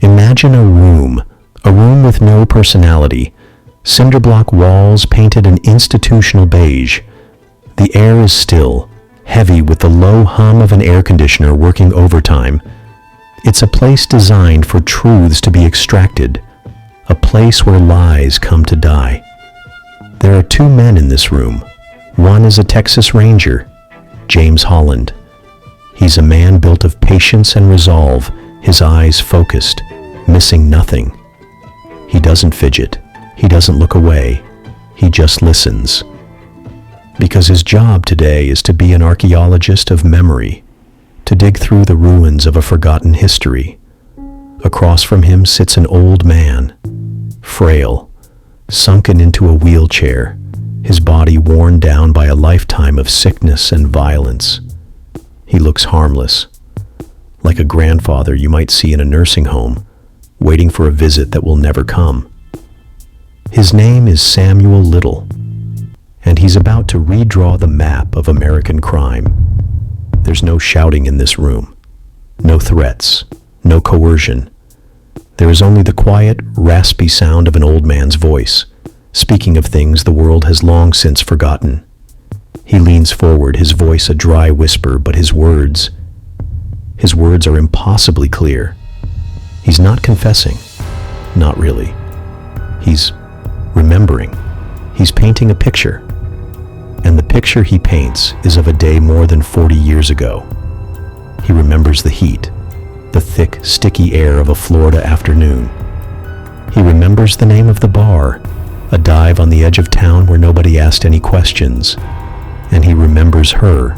Imagine a room with no personality, cinder block walls painted an institutional beige. The air is still, heavy with the low hum of an air conditioner working overtime. It's a place designed for truths to be extracted, a place where lies come to die. There are two men in this room. One is a Texas Ranger, James Holland. He's a man built of patience and resolve, his eyes focused, missing nothing. He doesn't fidget. He doesn't look away. He just listens. Because his job today is to be an archaeologist of memory, to dig through the ruins of a forgotten history. Across from him sits an old man, frail, sunken into a wheelchair, his body worn down by a lifetime of sickness and violence. He looks harmless, like a grandfather you might see in a nursing home, waiting for a visit that will never come. His name is Samuel Little, and he's about to redraw the map of American crime. There's no shouting in this room, no threats, no coercion. There is only the quiet, raspy sound of an old man's voice, speaking of things the world has long since forgotten. He leans forward, his voice a dry whisper, but his words are impossibly clear. He's not confessing, not really. He's remembering. He's painting a picture. And the picture he paints is of a day more than 40 years ago. He remembers the heat, the thick, sticky air of a Florida afternoon. He remembers the name of the bar, a dive on the edge of town where nobody asked any questions. And he remembers her.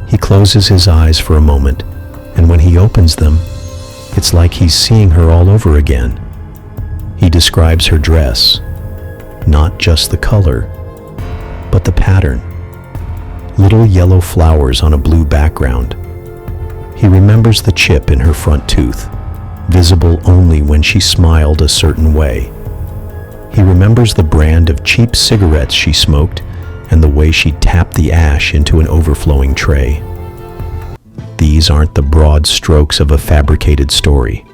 He closes his eyes for a moment, and when he opens them, it's like he's seeing her all over again. He describes her dress, not just the color, but the pattern. Little yellow flowers on a blue background. He remembers the chip in her front tooth, visible only when she smiled a certain way. He remembers the brand of cheap cigarettes she smoked and the way she tapped the ash into an overflowing tray. These aren't the broad strokes of a fabricated story.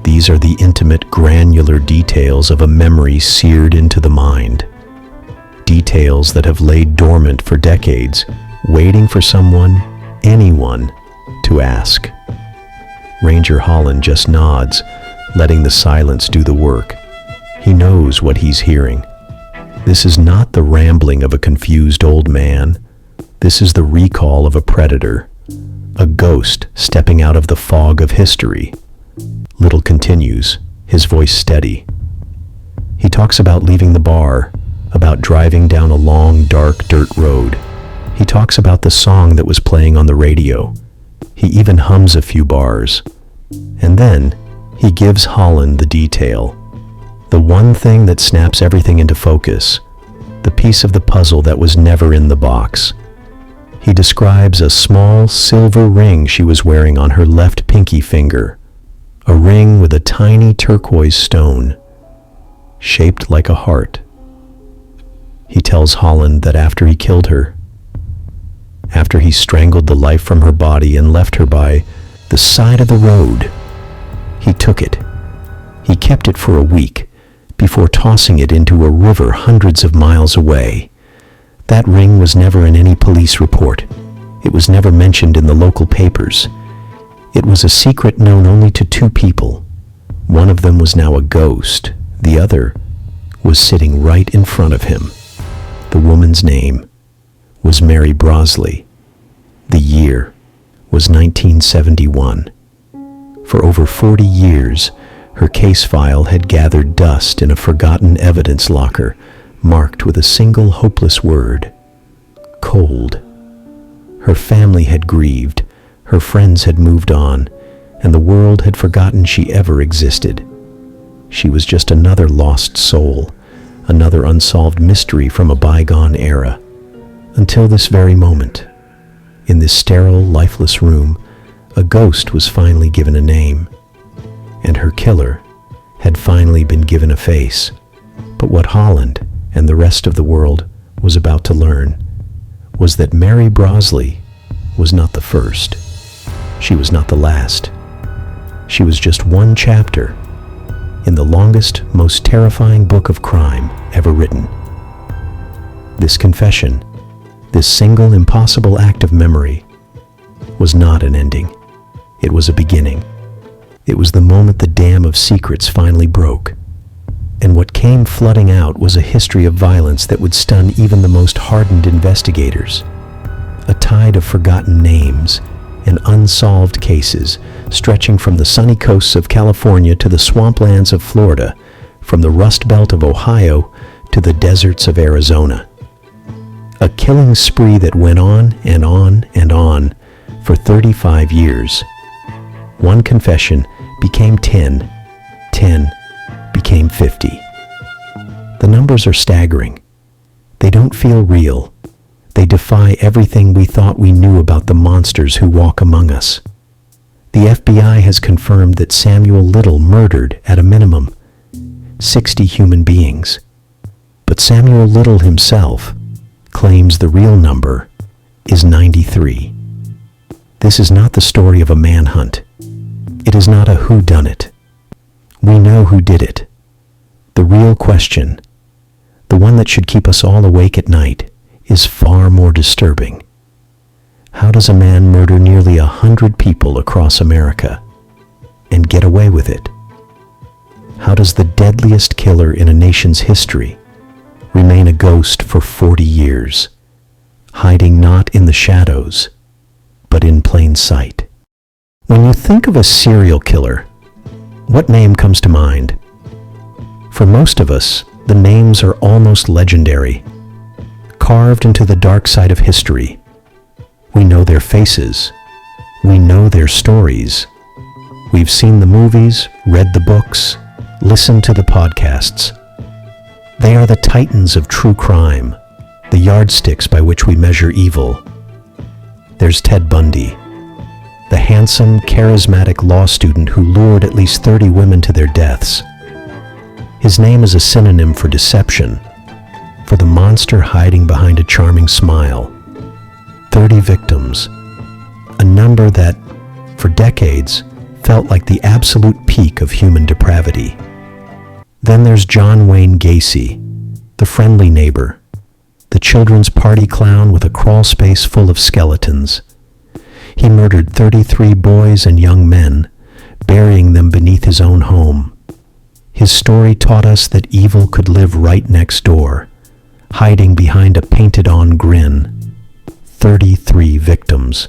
These are the intimate, granular details of a memory seared into the mind. Details that have laid dormant for decades, waiting for someone, anyone, to ask. Ranger Holland just nods, letting the silence do the work. He knows what he's hearing. This is not the rambling of a confused old man. This is the recall of a predator, a ghost stepping out of the fog of history. Little continues, his voice steady. He talks about leaving the bar, about driving down a long, dark dirt road. He talks about the song that was playing on the radio. He even hums a few bars. And then he gives Holland the detail, the one thing that snaps everything into focus, the piece of the puzzle that was never in the box. He describes a small silver ring she was wearing on her left pinky finger, a ring with a tiny turquoise stone, shaped like a heart. He tells Holland that after he killed her, after he strangled the life from her body and left her by the side of the road, he took it. He kept it for a week before tossing it into a river hundreds of miles away. That ring was never in any police report. It was never mentioned in the local papers. It was a secret known only to two people. One of them was now a ghost. The other was sitting right in front of him. The woman's name was Mary Brosley. The year was 1971. For over 40 years, her case file had gathered dust in a forgotten evidence locker, marked with a single hopeless word: cold. Her family had grieved, her friends had moved on, and the world had forgotten she ever existed. She was just another lost soul, another unsolved mystery from a bygone era. Until this very moment, in this sterile, lifeless room, a ghost was finally given a name, and her killer had finally been given a face. But what Holland and the rest of the world was about to learn was that Mary Brosley was not the first. She was not the last. She was just one chapter in the longest, most terrifying book of crime ever written. This confession, this single impossible act of memory, was not an ending. It was a beginning. It was the moment the dam of secrets finally broke. And what came flooding out was a history of violence that would stun even the most hardened investigators. A tide of forgotten names and unsolved cases stretching from the sunny coasts of California to the swamplands of Florida, from the Rust Belt of Ohio to the deserts of Arizona. A killing spree that went on and on and on for 35 years. One confession became 10, 10 became 50. The numbers are staggering. They don't feel real. They defy everything we thought we knew about the monsters who walk among us. The FBI has confirmed that Samuel Little murdered, at a minimum, 60 human beings. But Samuel Little himself claims the real number is 93. This is not the story of a manhunt. It is not a whodunit. We know who did it. The real question, the one that should keep us all awake at night, is far more disturbing. How does a man murder nearly 100 people across America and get away with it? How does the deadliest killer in a nation's history remain a ghost for 40 years, hiding not in the shadows, but in plain sight? When you think of a serial killer, what name comes to mind? For most of us, the names are almost legendary, carved into the dark side of history. We know their faces. We know their stories. We've seen the movies, read the books, listened to the podcasts. They are the titans of true crime, the yardsticks by which we measure evil. There's Ted Bundy, the handsome, charismatic law student who lured at least 30 women to their deaths. His name is a synonym for deception, for the monster hiding behind a charming smile. 30 victims, a number that, for decades, felt like the absolute peak of human depravity. Then there's John Wayne Gacy, the friendly neighbor, the children's party clown with a crawl space full of skeletons. He murdered 33 boys and young men, burying them beneath his own home. His story taught us that evil could live right next door, hiding behind a painted-on grin. 33 victims,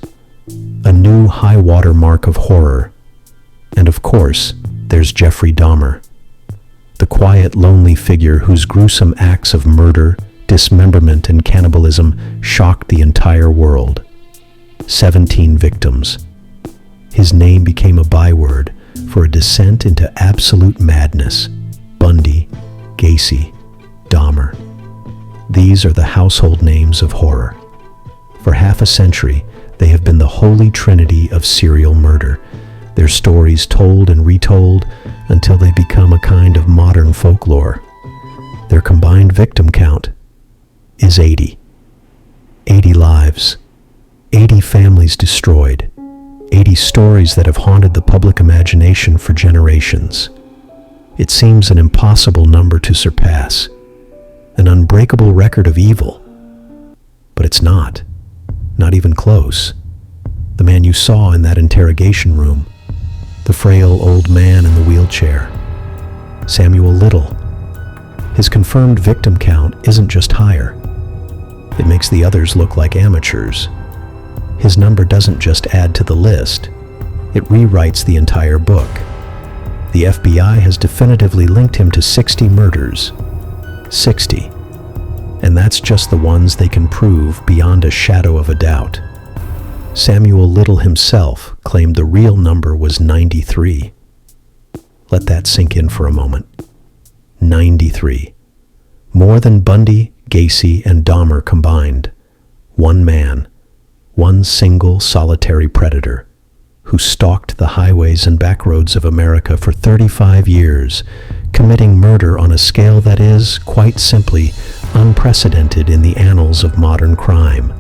a new high-water mark of horror. And of course, there's Jeffrey Dahmer, the quiet, lonely figure whose gruesome acts of murder, dismemberment, and cannibalism shocked the entire world. 17 victims. His name became a byword for a descent into absolute madness. Bundy, Gacy, Dahmer. These are the household names of horror. For half a century, they have been the holy trinity of serial murder, their stories told and retold until they become a kind of modern folklore. Their combined victim count is 80. 80 lives, 80 families destroyed, 80 stories that have haunted the public imagination for generations. It seems an impossible number to surpass, an unbreakable record of evil. But it's not even close. The man you saw in that interrogation room, the frail old man in the wheelchair, Samuel Little, his confirmed victim count isn't just higher. It makes the others look like amateurs. His number doesn't just add to the list, it rewrites the entire book. The FBI has definitively linked him to 60 murders. 60. And that's just the ones they can prove beyond a shadow of a doubt. Samuel Little himself claimed the real number was 93. Let that sink in for a moment. 93. More than Bundy, Gacy, and Dahmer combined. One man, one single solitary predator, who stalked the highways and back roads of America for 35 years, committing murder on a scale that is, quite simply, unprecedented in the annals of modern crime.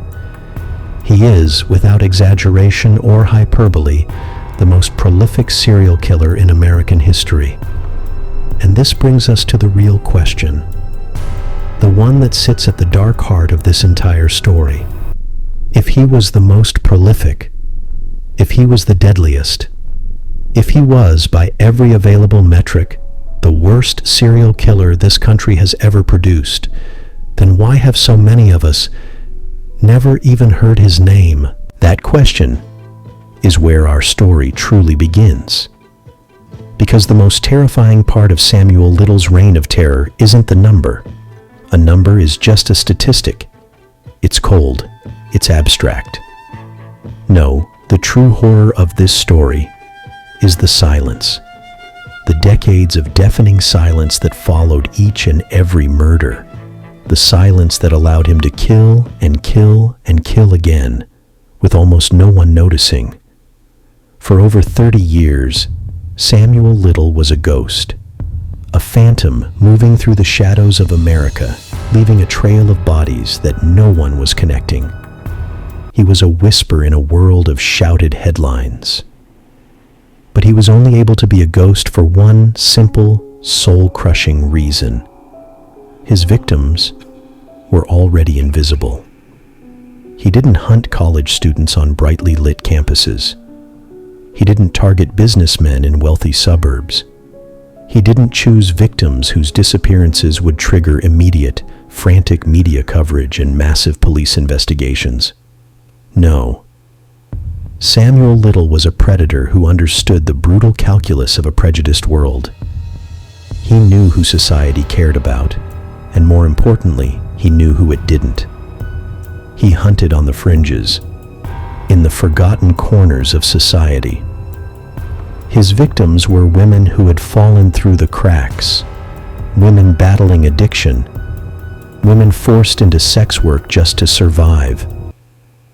He is, without exaggeration or hyperbole, the most prolific serial killer in American history. And this brings us to the real question, the one that sits at the dark heart of this entire story. If he was the most prolific, if he was the deadliest, if he was, by every available metric, the worst serial killer this country has ever produced, then why have so many of us never even heard his name? That question is where our story truly begins. Because the most terrifying part of Samuel Little's reign of terror isn't the number. A number is just a statistic. It's cold. It's abstract. No, the true horror of this story is the silence. The decades of deafening silence that followed each and every murder. The silence that allowed him to kill and kill and kill again, with almost no one noticing. For over 30 years, Samuel Little was a ghost, a phantom moving through the shadows of America, leaving a trail of bodies that no one was connecting. He was a whisper in a world of shouted headlines. But he was only able to be a ghost for one simple, soul-crushing reason. His victims were already invisible. He didn't hunt college students on brightly lit campuses. He didn't target businessmen in wealthy suburbs. He didn't choose victims whose disappearances would trigger immediate, frantic media coverage and massive police investigations. No. Samuel Little was a predator who understood the brutal calculus of a prejudiced world. He knew who society cared about, and more importantly, he knew who it didn't. He hunted on the fringes, in the forgotten corners of society. His victims were women who had fallen through the cracks, women battling addiction, women forced into sex work just to survive,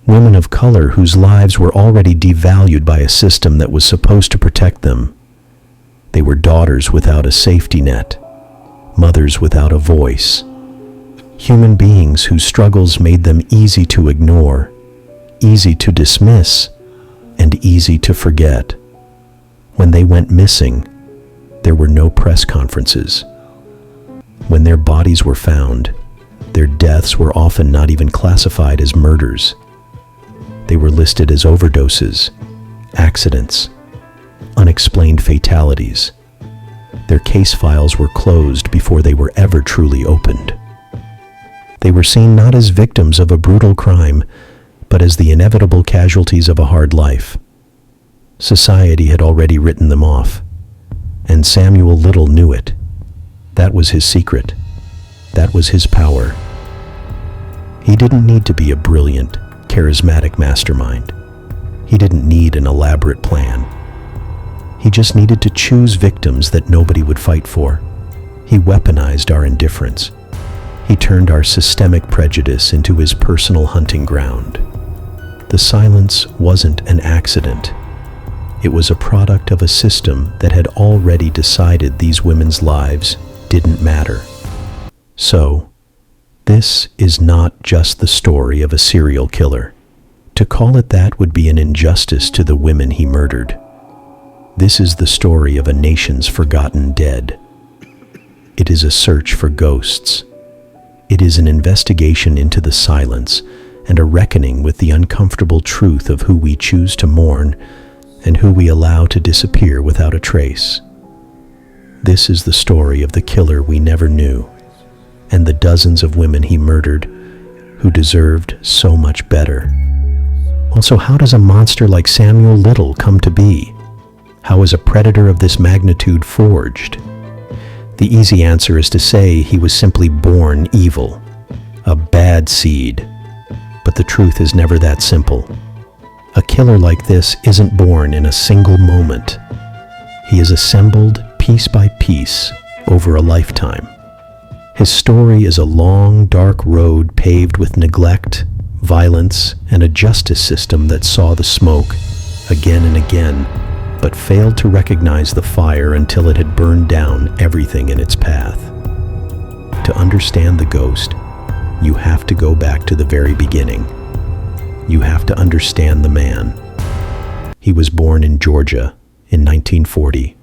women of color whose lives were already devalued by a system that was supposed to protect them. They were daughters without a safety net, mothers without a voice, human beings whose struggles made them easy to ignore, easy to dismiss, and easy to forget. When they went missing, there were no press conferences. When their bodies were found, their deaths were often not even classified as murders. They were listed as overdoses, accidents, unexplained fatalities. Their case files were closed before they were ever truly opened. They were seen not as victims of a brutal crime, but as the inevitable casualties of a hard life. Society had already written them off, and Samuel Little knew it. That was his secret. That was his power. He didn't need to be a brilliant, charismatic mastermind. He didn't need an elaborate plan. He just needed to choose victims that nobody would fight for. He weaponized our indifference. He turned our systemic prejudice into his personal hunting ground. The silence wasn't an accident. It was a product of a system that had already decided these women's lives didn't matter. So, this is not just the story of a serial killer. To call it that would be an injustice to the women he murdered. This is the story of a nation's forgotten dead. It is a search for ghosts. It is an investigation into the silence and a reckoning with the uncomfortable truth of who we choose to mourn and who we allow to disappear without a trace. This is the story of the killer we never knew, and the dozens of women he murdered who deserved so much better. Also, how does a monster like Samuel Little come to be? How is a predator of this magnitude forged? The easy answer is to say he was simply born evil, a bad seed. But the truth is never that simple. A killer like this isn't born in a single moment. He is assembled piece by piece over a lifetime. His story is a long, dark road paved with neglect, violence, and a justice system that saw the smoke again and again, but failed to recognize the fire until it had burned down everything in its path. To understand the ghost, you have to go back to the very beginning. You have to understand the man. He was born in Georgia in 1940,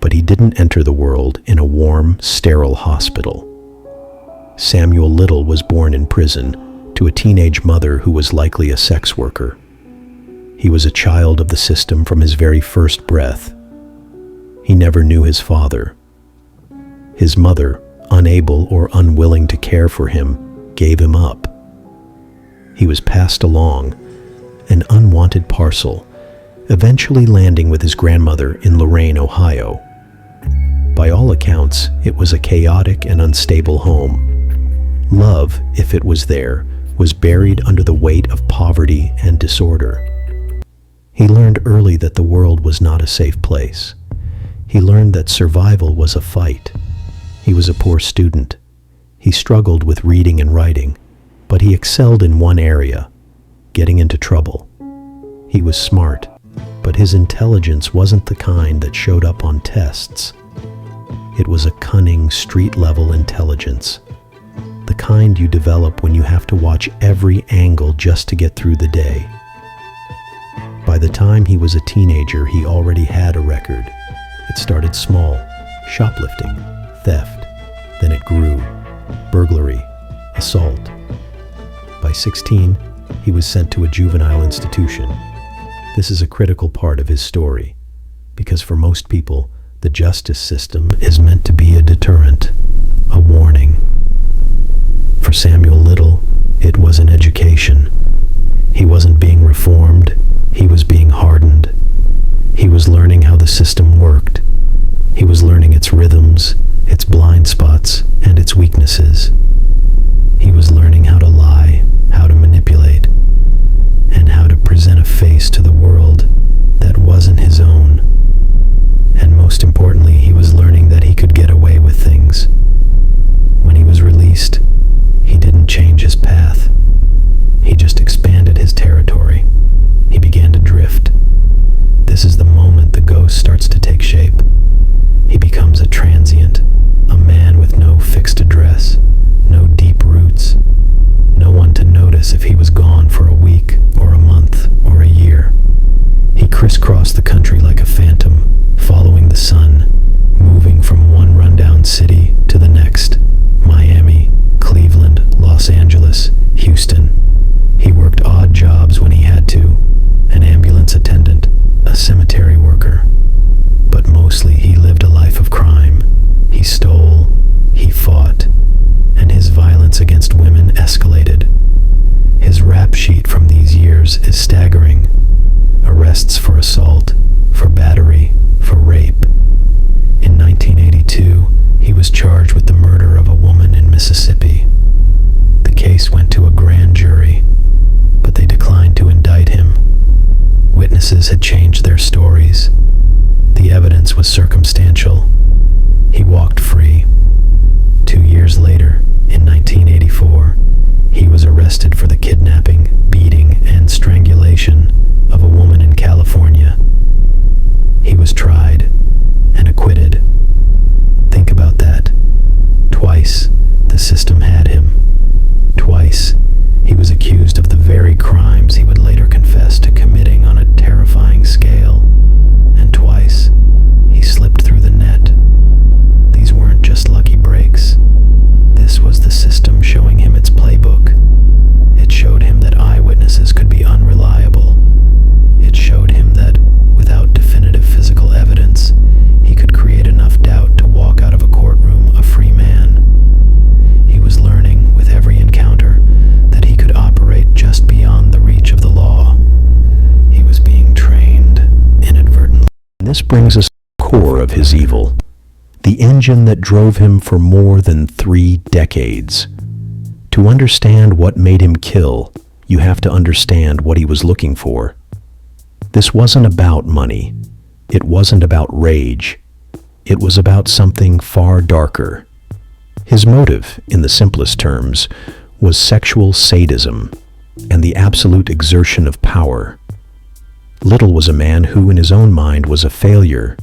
but he didn't enter the world in a warm, sterile hospital. Samuel Little was born in prison to a teenage mother who was likely a sex worker. He was a child of the system from his very first breath. He never knew his father. His mother, unable or unwilling to care for him, gave him up. He was passed along, an unwanted parcel, eventually landing with his grandmother in Lorain, Ohio. By all accounts, it was a chaotic and unstable home. Love, if it was there, was buried under the weight of poverty and disorder. He learned early that the world was not a safe place. He learned that survival was a fight. He was a poor student. He struggled with reading and writing, but he excelled in one area, getting into trouble. He was smart, but his intelligence wasn't the kind that showed up on tests. It was a cunning, street-level intelligence, the kind you develop when you have to watch every angle just to get through the day. By the time he was a teenager, he already had a record. It started small, shoplifting, theft. Then it grew, burglary, assault. By 16, he was sent to a juvenile institution. This is a critical part of his story, because for most people, the justice system is meant to be a deterrent, a warning. For Samuel Little, it was an education. He wasn't being reformed, he was being hardened. He was learning how the system worked. He was learning its rhythms, its blind spots, and its weaknesses. He was learning how to lie, how to manipulate, and how to present a face to the world that wasn't his own. And most importantly, he was learning that he could get away with things. When he was released, he didn't change his path. He just expanded his territory. He began to drift. This is the moment the ghost starts to take shape. He becomes a transient, a man with no fixed address, no deep roots, no one to notice if he was gone for a week or a month or a year. He crisscrossed the country like a phantom, following the sun, moving from one rundown city to the next. Miami, Cleveland, Los Angeles, Houston. He worked odd jobs when he had to, an ambulance attendant, a cemetery worker. But mostly he lived a life of crime. He stole, he fought, and his violence against women escalated. His rap sheet from these years is staggering. Arrests for assault, for battery, for rape. In 1982, he was charged with the murder of a woman in Mississippi. The case went to a grand jury, but they declined to indict him. Witnesses had changed their stories. The evidence was circumstantial. He walked free. 2 years later, in 1984, he was arrested for the kidnapping, beating, and strangulation of a woman in California. He was tried and acquitted. Think about that. Twice, the system had him. Twice, he was accused of the very crimes he would later confess to committing on a terrifying scale. And twice, he slipped through the net. These weren't just lucky breaks. This was the system showing him its playbook. It showed him that eyewitnesses could be unreliable. It showed him that, without definitive physical evidence, he could create enough doubt to walk out of a courtroom a free man. He was learning, with every encounter, that he could operate just beyond the reach of the law. He was being trained inadvertently. This brings us to the core of his evil, the engine that drove him for more than 3 decades. To understand what made him kill, you have to understand what he was looking for. This wasn't about money. It wasn't about rage. It was about something far darker. His motive, in the simplest terms, was sexual sadism and the absolute exertion of power. Little was a man who, in his own mind, was a failure.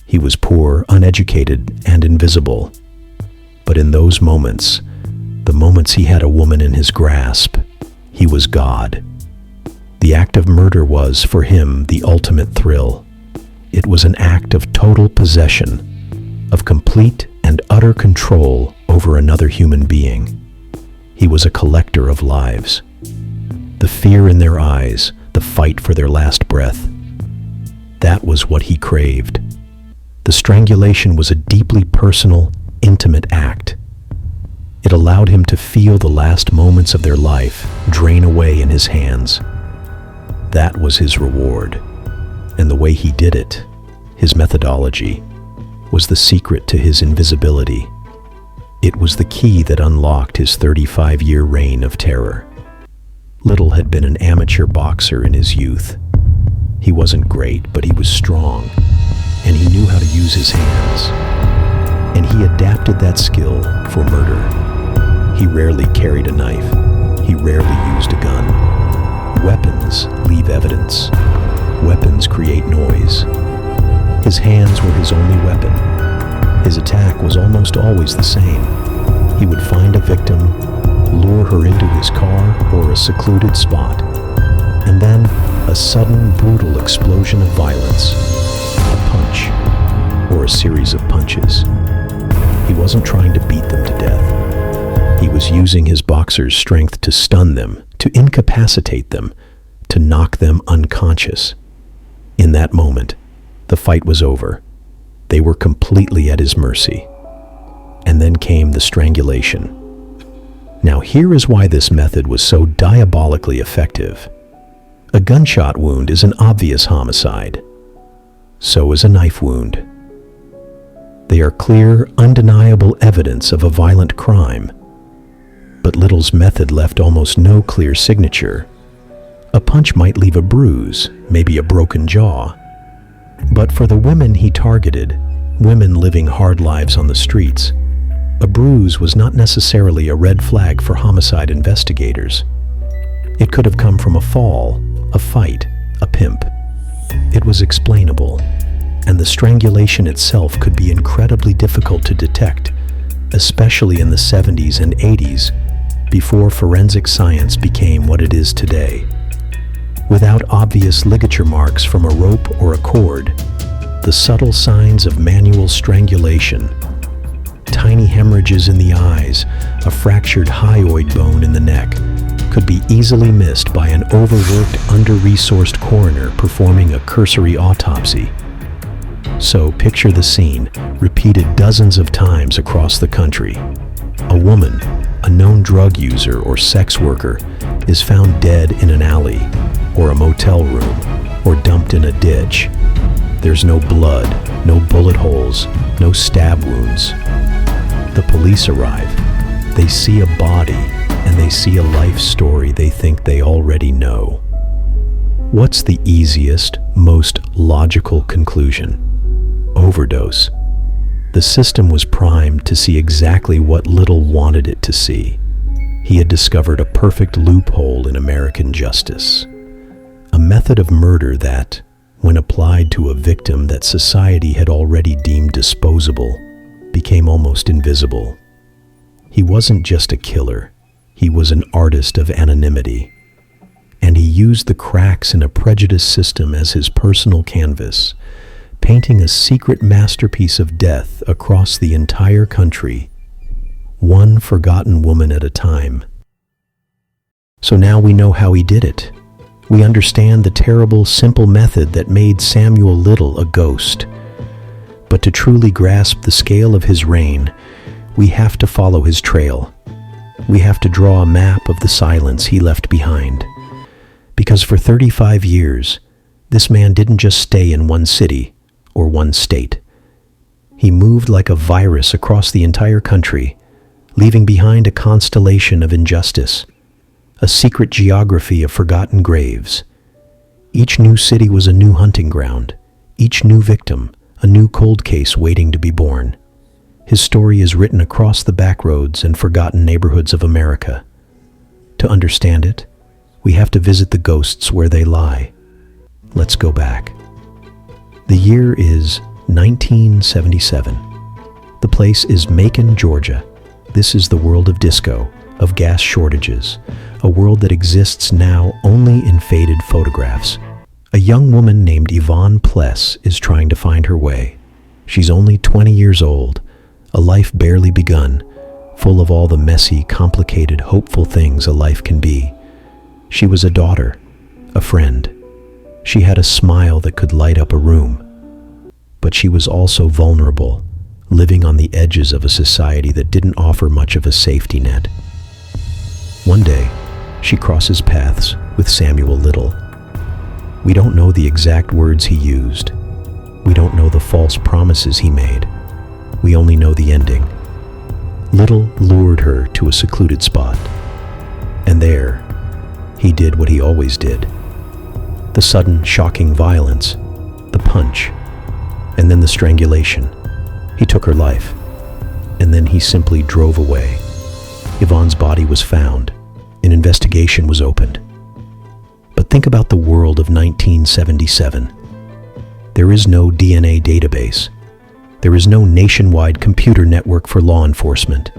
He was poor, uneducated, and invisible. But in those moments, the moments he had a woman in his grasp, he was God. The act of murder was, for him, the ultimate thrill. It was an act of total possession, of complete and utter control over another human being. He was a collector of lives. The fear in their eyes, the fight for their last breath, that was what he craved. The strangulation was a deeply personal, intimate act. It allowed him to feel the last moments of their life drain away in his hands. That was his reward. And the way he did it, his methodology, was the secret to his invisibility. It was the key that unlocked his 35-year reign of terror. Little had been an amateur boxer in his youth. He wasn't great, but he was strong, and he knew how to use his hands. And he adapted that skill for murder. He rarely carried a knife. He rarely used a gun. Weapons leave evidence. Weapons create noise. His hands were his only weapon. His attack was almost always the same. He would find a victim, lure her into his car or a secluded spot, and then a sudden, brutal explosion of violence. A punch, or a series of punches. He wasn't trying to beat them to death. He was using his boxer's strength to stun them, to incapacitate them, to knock them unconscious. In that moment, the fight was over. They were completely at his mercy. And then came the strangulation. Now here is why this method was so diabolically effective. A gunshot wound is an obvious homicide. So is a knife wound. They are clear, undeniable evidence of a violent crime. But Little's method left almost no clear signature. A punch might leave a bruise, maybe a broken jaw. But for the women he targeted, women living hard lives on the streets, a bruise was not necessarily a red flag for homicide investigators. It could have come from a fall, a fight, a pimp. It was explainable, and the strangulation itself could be incredibly difficult to detect, especially in the 70s and 80s, before forensic science became what it is today. Without obvious ligature marks from a rope or a cord, the subtle signs of manual strangulation, tiny hemorrhages in the eyes, a fractured hyoid bone in the neck, could be easily missed by an overworked, under-resourced coroner performing a cursory autopsy. So picture the scene, repeated dozens of times across the country. A woman, a known drug user or sex worker, is found dead in an alley, or a motel room, or dumped in a ditch. There's no blood, no bullet holes, no stab wounds. The police arrive. They see a body, and they see a life story they think they already know. What's the easiest, most logical conclusion? Overdose. The system was primed to see exactly what Little wanted it to see. He had discovered a perfect loophole in American justice. A method of murder that, when applied to a victim that society had already deemed disposable, became almost invisible. He wasn't just a killer. He was an artist of anonymity. And he used the cracks in a prejudiced system as his personal canvas, painting a secret masterpiece of death across the entire country, one forgotten woman at a time. So now we know how he did it. We understand the terrible, simple method that made Samuel Little a ghost. But to truly grasp the scale of his reign, we have to follow his trail. We have to draw a map of the silence he left behind. Because for 35 years, this man didn't just stay in one city or one state. He moved like a virus across the entire country, leaving behind a constellation of injustice, a secret geography of forgotten graves. Each new city was a new hunting ground, each new victim, a new cold case waiting to be born. His story is written across the backroads and forgotten neighborhoods of America. To understand it, we have to visit the ghosts where they lie. Let's go back. The year is 1977. The place is Macon, Georgia. This is the world of disco, of gas shortages, a world that exists now only in faded photographs. A young woman named Yvonne Pless is trying to find her way. She's only 20 years old, a life barely begun, full of all the messy, complicated, hopeful things a life can be. She was a daughter, a friend. She had a smile that could light up a room. But she was also vulnerable, living on the edges of a society that didn't offer much of a safety net. One day, she crosses paths with Samuel Little. We don't know the exact words he used. We don't know the false promises he made. We only know the ending. Little lured her to a secluded spot. And there, he did what he always did. The sudden, shocking violence, the punch, and then the strangulation. He took her life, and then he simply drove away. Yvonne's body was found. An investigation was opened. But think about the world of 1977. There is no DNA database. There is no nationwide computer network for law enforcement.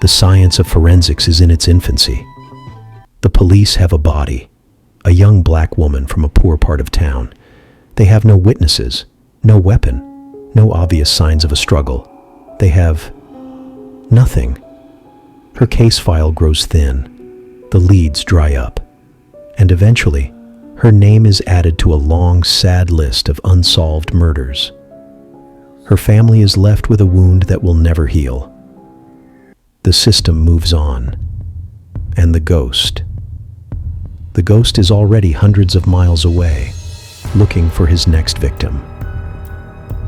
The science of forensics is in its infancy. The police have a body, a young black woman from a poor part of town. They have no witnesses, no weapon, no obvious signs of a struggle. They have nothing. Her case file grows thin. The leads dry up. And eventually, her name is added to a long, sad list of unsolved murders. Her family is left with a wound that will never heal. The system moves on. And the ghost. The ghost is already hundreds of miles away, looking for his next victim.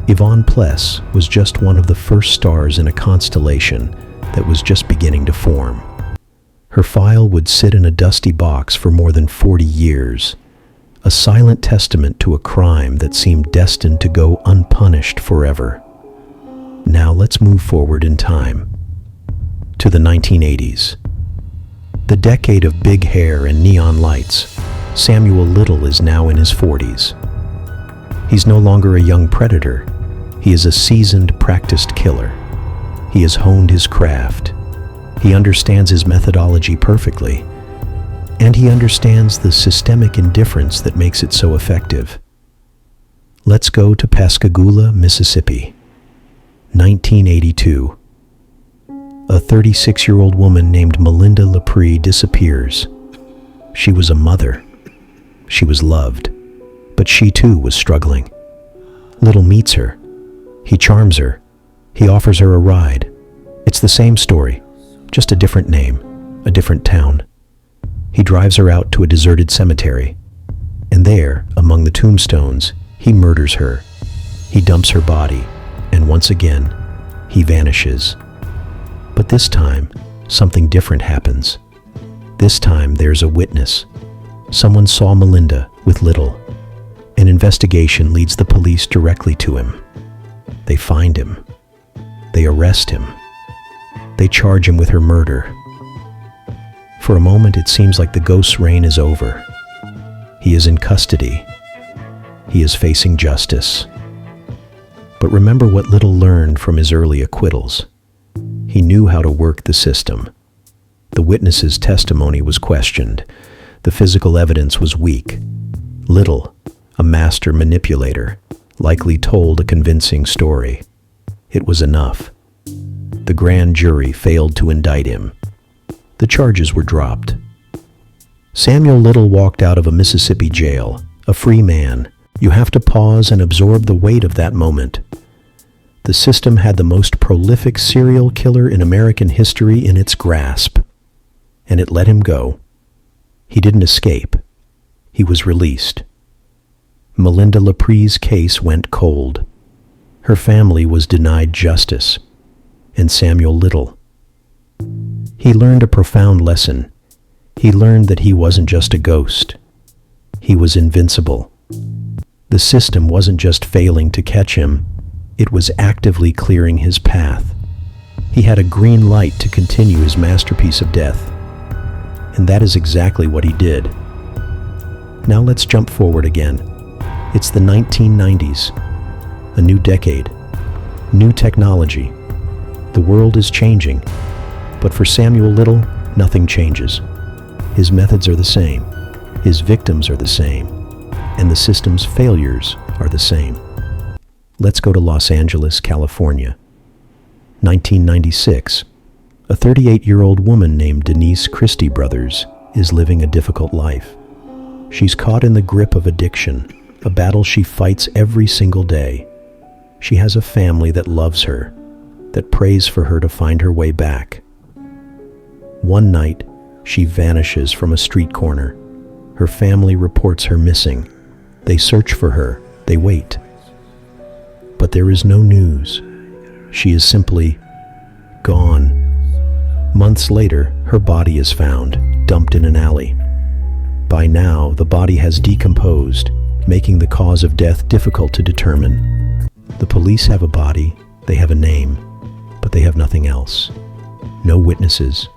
Yvonne Pless was just one of the first stars in a constellation that was just beginning to form. Her file would sit in a dusty box for more than 40 years, a silent testament to a crime that seemed destined to go unpunished forever. Now let's move forward in time to the 1980s. The decade of big hair and neon lights. Samuel Little is now in his 40s. He's no longer a young predator. He is a seasoned, practiced killer. He has honed his craft. He understands his methodology perfectly. And he understands the systemic indifference that makes it so effective. Let's go to Pascagoula, Mississippi. 1982. A 36-year-old woman named Melinda Lepre disappears. She was a mother. She was loved. But she too was struggling. Little meets her. He charms her. He offers her a ride. It's the same story, just a different name, a different town. He drives her out to a deserted cemetery. And there, among the tombstones, he murders her. He dumps her body. And once again, he vanishes. But this time, something different happens. This time, there's a witness. Someone saw Melinda with Little. An investigation leads the police directly to him. They find him. They arrest him. They charge him with her murder. For a moment, it seems like the ghost's reign is over. He is in custody. He is facing justice. But remember what Little learned from his early acquittals. He knew how to work the system. The witness's testimony was questioned. The physical evidence was weak. Little, a master manipulator, likely told a convincing story. It was enough. The grand jury failed to indict him. The charges were dropped. Samuel Little walked out of a Mississippi jail, a free man. You have to pause and absorb the weight of that moment. The system had the most prolific serial killer in American history in its grasp, and it let him go. He didn't escape. He was released. Melinda Lepre's case went cold. Her family was denied justice, and Samuel Little. He learned a profound lesson. He learned that he wasn't just a ghost. He was invincible. The system wasn't just failing to catch him. It was actively clearing his path. He had a green light to continue his masterpiece of death. And that is exactly what he did. Now let's jump forward again. It's the 1990s. A new decade. New technology. The world is changing. But for Samuel Little, nothing changes. His methods are the same, his victims are the same, and the system's failures are the same. Let's go to Los Angeles, California. 1996. A 38-year-old woman named Denise Christie Brothers is living a difficult life. She's caught in the grip of addiction, a battle she fights every single day. She has a family that loves her, that prays for her to find her way back. One night, she vanishes from a street corner. Her family reports her missing. They search for her. They wait. But there is no news. She is simply gone. Months later, her body is found, dumped in an alley. By now, the body has decomposed, making the cause of death difficult to determine. The police have a body, they have a name, but they have nothing else. No witnesses,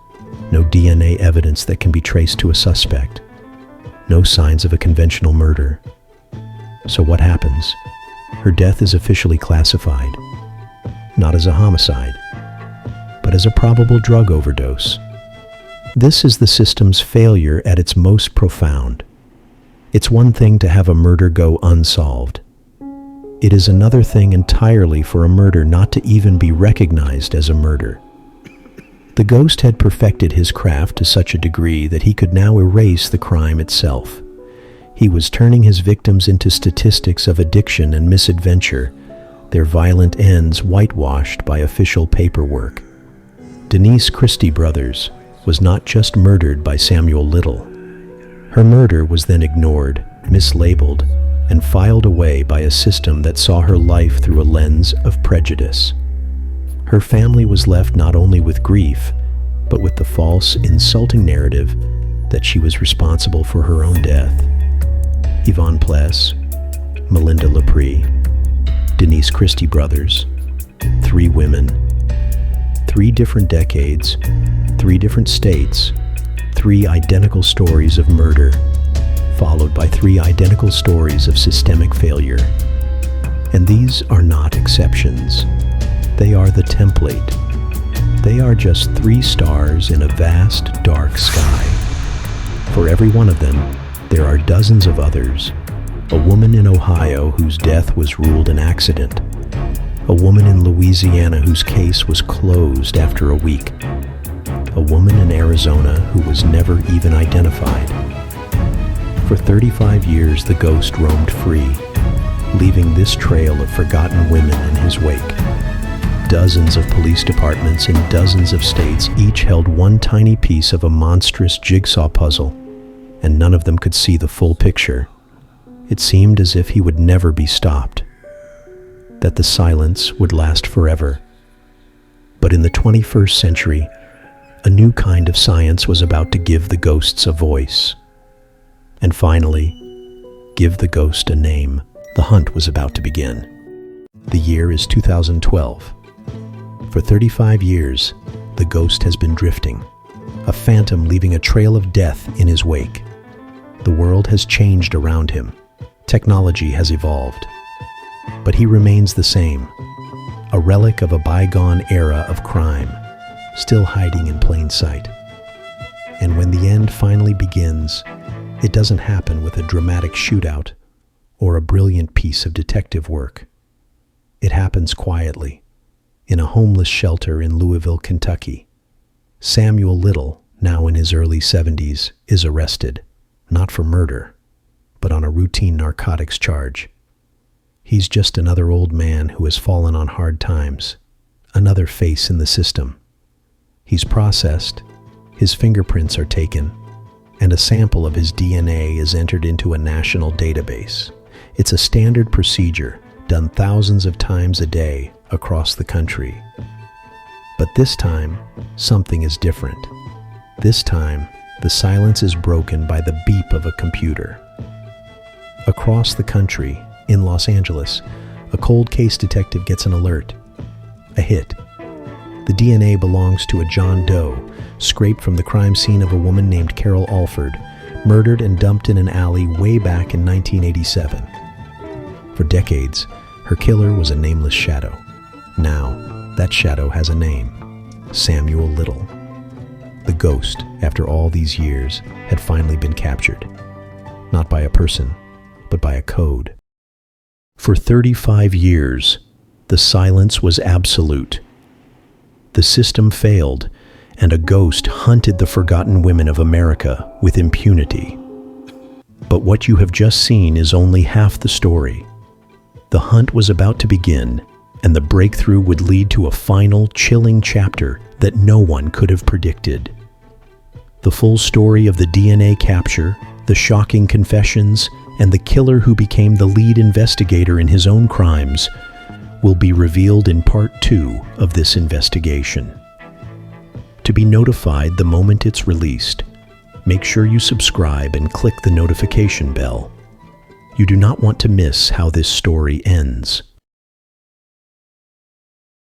no DNA evidence that can be traced to a suspect, no signs of a conventional murder. So what happens? Her death is officially classified, not as a homicide, but as a probable drug overdose. This is the system's failure at its most profound. It's one thing to have a murder go unsolved. It is another thing entirely for a murder not to even be recognized as a murder. The ghost had perfected his craft to such a degree that he could now erase the crime itself. He was turning his victims into statistics of addiction and misadventure, their violent ends whitewashed by official paperwork. Denise Christie Brothers was not just murdered by Samuel Little. Her murder was then ignored, mislabeled, and filed away by a system that saw her life through a lens of prejudice. Her family was left not only with grief, but with the false, insulting narrative that she was responsible for her own death. Yvonne Pless, Melinda Lepre, Denise Christie Brothers, 3 women, 3 different decades, 3 different states, 3 identical stories of murder, followed by 3 identical stories of systemic failure. And these are not exceptions. They are the template. They are just 3 stars in a vast, dark sky. For every one of them, there are dozens of others. A woman in Ohio whose death was ruled an accident. A woman in Louisiana whose case was closed after a week. A woman in Arizona who was never even identified. For 35 years, the ghost roamed free, leaving this trail of forgotten women in his wake. Dozens of police departments in dozens of states each held one tiny piece of a monstrous jigsaw puzzle, and none of them could see the full picture. It seemed as if he would never be stopped, that the silence would last forever. But in the 21st century, a new kind of science was about to give the ghosts a voice. And finally, give the ghost a name. The hunt was about to begin. The year is 2012. For 35 years, the ghost has been drifting, a phantom leaving a trail of death in his wake. The world has changed around him. Technology has evolved. But he remains the same, a relic of a bygone era of crime, still hiding in plain sight. And when the end finally begins, it doesn't happen with a dramatic shootout or a brilliant piece of detective work. It happens quietly, in a homeless shelter in Louisville, Kentucky. Samuel Little, now in his early 70s, is arrested, not for murder, but on a routine narcotics charge. He's just another old man who has fallen on hard times, another face in the system. He's processed, his fingerprints are taken, and a sample of his DNA is entered into a national database. It's a standard procedure done thousands of times a day across the country. But this time, something is different. This time, the silence is broken by the beep of a computer. Across the country, in Los Angeles, a cold case detective gets an alert. A hit. The DNA belongs to a John Doe, scraped from the crime scene of a woman named Carol Alford, murdered and dumped in an alley way back in 1987. For decades, her killer was a nameless shadow. Now, that shadow has a name: Samuel Little. The ghost, after all these years, had finally been captured. Not by a person, but by a code. For 35 years, the silence was absolute. The system failed, and a ghost hunted the forgotten women of America with impunity. But what you have just seen is only half the story. The hunt was about to begin, and the breakthrough would lead to a final, chilling chapter that no one could have predicted. The full story of the DNA capture, the shocking confessions, and the killer who became the lead investigator in his own crimes will be revealed in Part 2 of this investigation. To be notified the moment it's released, make sure you subscribe and click the notification bell. You do not want to miss how this story ends.